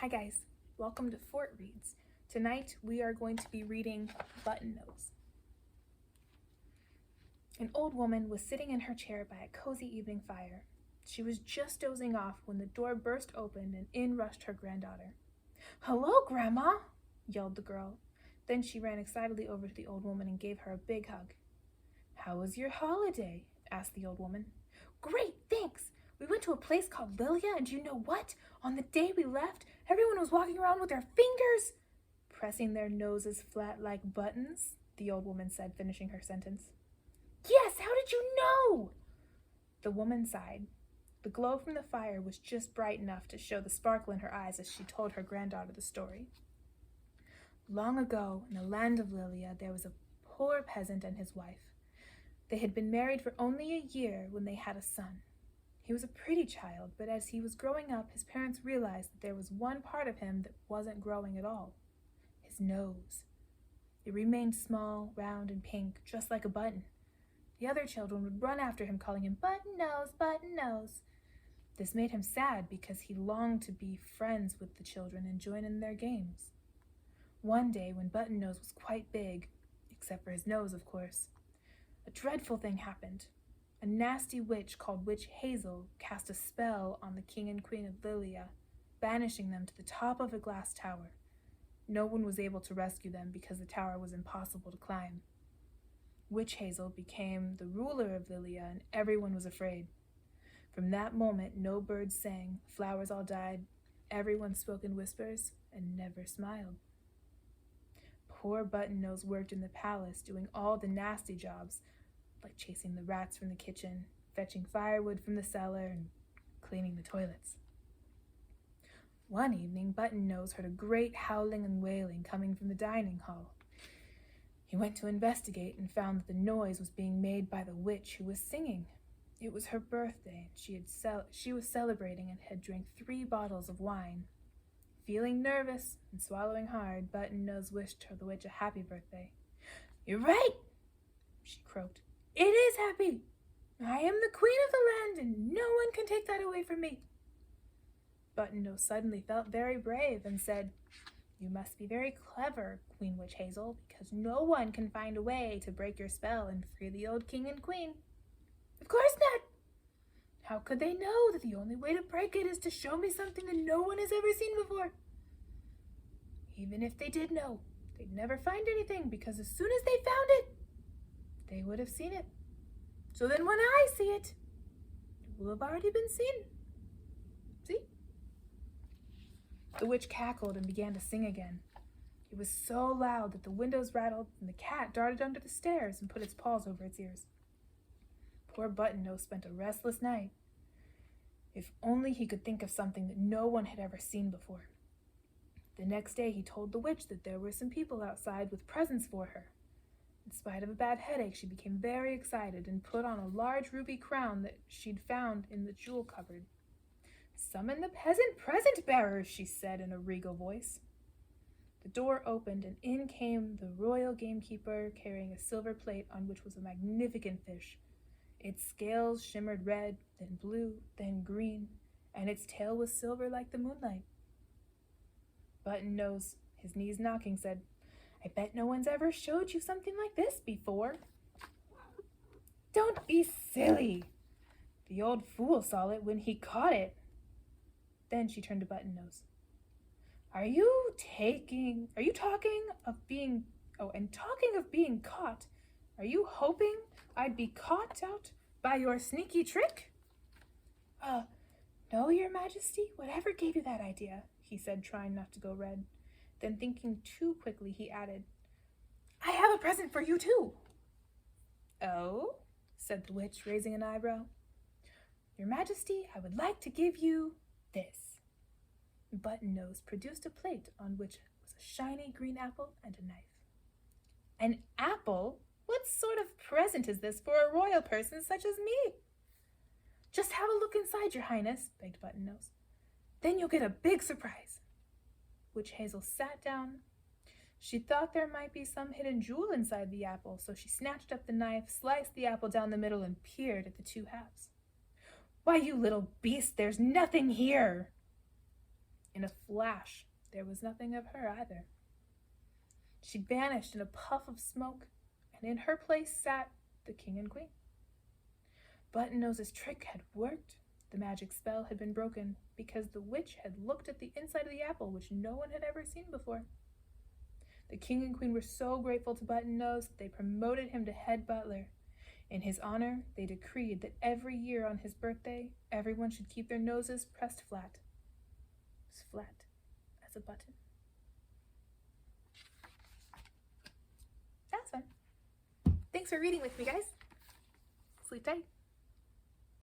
Hi guys, welcome to Fort Reads. Tonight we are going to be reading Button Nose. An old woman was sitting in her chair by a cozy evening fire. She was just dozing off when the door burst open and in rushed her granddaughter. "Hello, Grandma!" yelled the girl. Then she ran excitedly over to the old woman and gave her a big hug. "How was your holiday?" asked the old woman. "Great, thanks! We went to a place called Lilia, and you know what? On the day we left, everyone was walking around with their fingers pressing their noses flat like buttons," the old woman said, finishing her sentence. "Yes, how did you know?" The woman sighed. The glow from the fire was just bright enough to show the sparkle in her eyes as she told her granddaughter the story. Long ago, in the land of Lilia, there was a poor peasant and his wife. They had been married for only a year when they had a son. He was a pretty child, but as he was growing up, his parents realized that there was one part of him that wasn't growing at all: his nose. It remained small, round, and pink, just like a button. The other children would run after him, calling him "Button Nose, Button Nose." This made him sad because he longed to be friends with the children and join in their games. One day, when Button Nose was quite big, except for his nose, of course, a dreadful thing happened. A nasty witch called Witch Hazel cast a spell on the king and queen of Lilia, banishing them to the top of a glass tower. No one was able to rescue them because the tower was impossible to climb. Witch Hazel became the ruler of Lilia, and everyone was afraid. From that moment, no birds sang, flowers all died, everyone spoke in whispers, and never smiled. Poor Button Nose worked in the palace, doing all the nasty jobs, like chasing the rats from the kitchen, fetching firewood from the cellar, and cleaning the toilets. One evening, Button Nose heard a great howling and wailing coming from the dining hall. He went to investigate and found that the noise was being made by the witch who was singing. It was her birthday, and she was celebrating and had drank 3 bottles of wine. Feeling nervous and swallowing hard, Button Nose wished the witch a happy birthday. "You're right," she croaked. "It is happy. I am the queen of the land, and no one can take that away from me." Button Nose suddenly felt very brave and said, "You must be very clever, Queen Witch Hazel, because no one can find a way to break your spell and free the old king and queen." "Of course not. How could they know that the only way to break it is to show me something that no one has ever seen before?" "Even if they did know, they'd never find anything, because as soon as they found it, they would have seen it. So then when I see it, it will have already been seen. See?" The witch cackled and began to sing again. It was so loud that the windows rattled and the cat darted under the stairs and put its paws over its ears. Poor Button Nose spent a restless night. If only he could think of something that no one had ever seen before. The next day he told the witch that there were some people outside with presents for her. In spite of a bad headache, she became very excited and put on a large ruby crown that she'd found in the jewel cupboard. "Summon the peasant present bearers," she said in a regal voice. The door opened and in came the royal gamekeeper carrying a silver plate on which was a magnificent fish. Its scales shimmered red, then blue, then green, and its tail was silver like the moonlight. Button Nose, his knees knocking, said, "I bet no one's ever showed you something like this before." "Don't be silly. The old fool saw it when he caught it." Then she turned to Button Nose. Are you talking of being caught, are you hoping I'd be caught out by your sneaky trick?" No, Your Majesty, whatever gave you that idea?" he said, trying not to go red. Then, thinking too quickly, he added, "I have a present for you too." "Oh?" said the witch, raising an eyebrow. "Your Majesty, I would like to give you this." Button Nose produced a plate on which was a shiny green apple and a knife. "An apple? What sort of present is this for a royal person such as me?" "Just have a look inside, Your Highness," begged Button Nose. "Then you'll get a big surprise." Witch Hazel sat down. She thought there might be some hidden jewel inside the apple, so she snatched up the knife, sliced the apple down the middle, and peered at the 2 halves. "Why, you little beast, there's nothing here." In a flash, there was nothing of her either. She'd vanished in a puff of smoke, and in her place sat the king and queen. Button-Nose's trick had worked. The magic spell had been broken because the witch had looked at the inside of the apple, which no one had ever seen before. The king and queen were so grateful to Button-Nose that they promoted him to head butler. In his honor, they decreed that every year on his birthday, everyone should keep their noses pressed flat. As flat as a button. That's fun. Thanks for reading with me, guys. Sleep tight.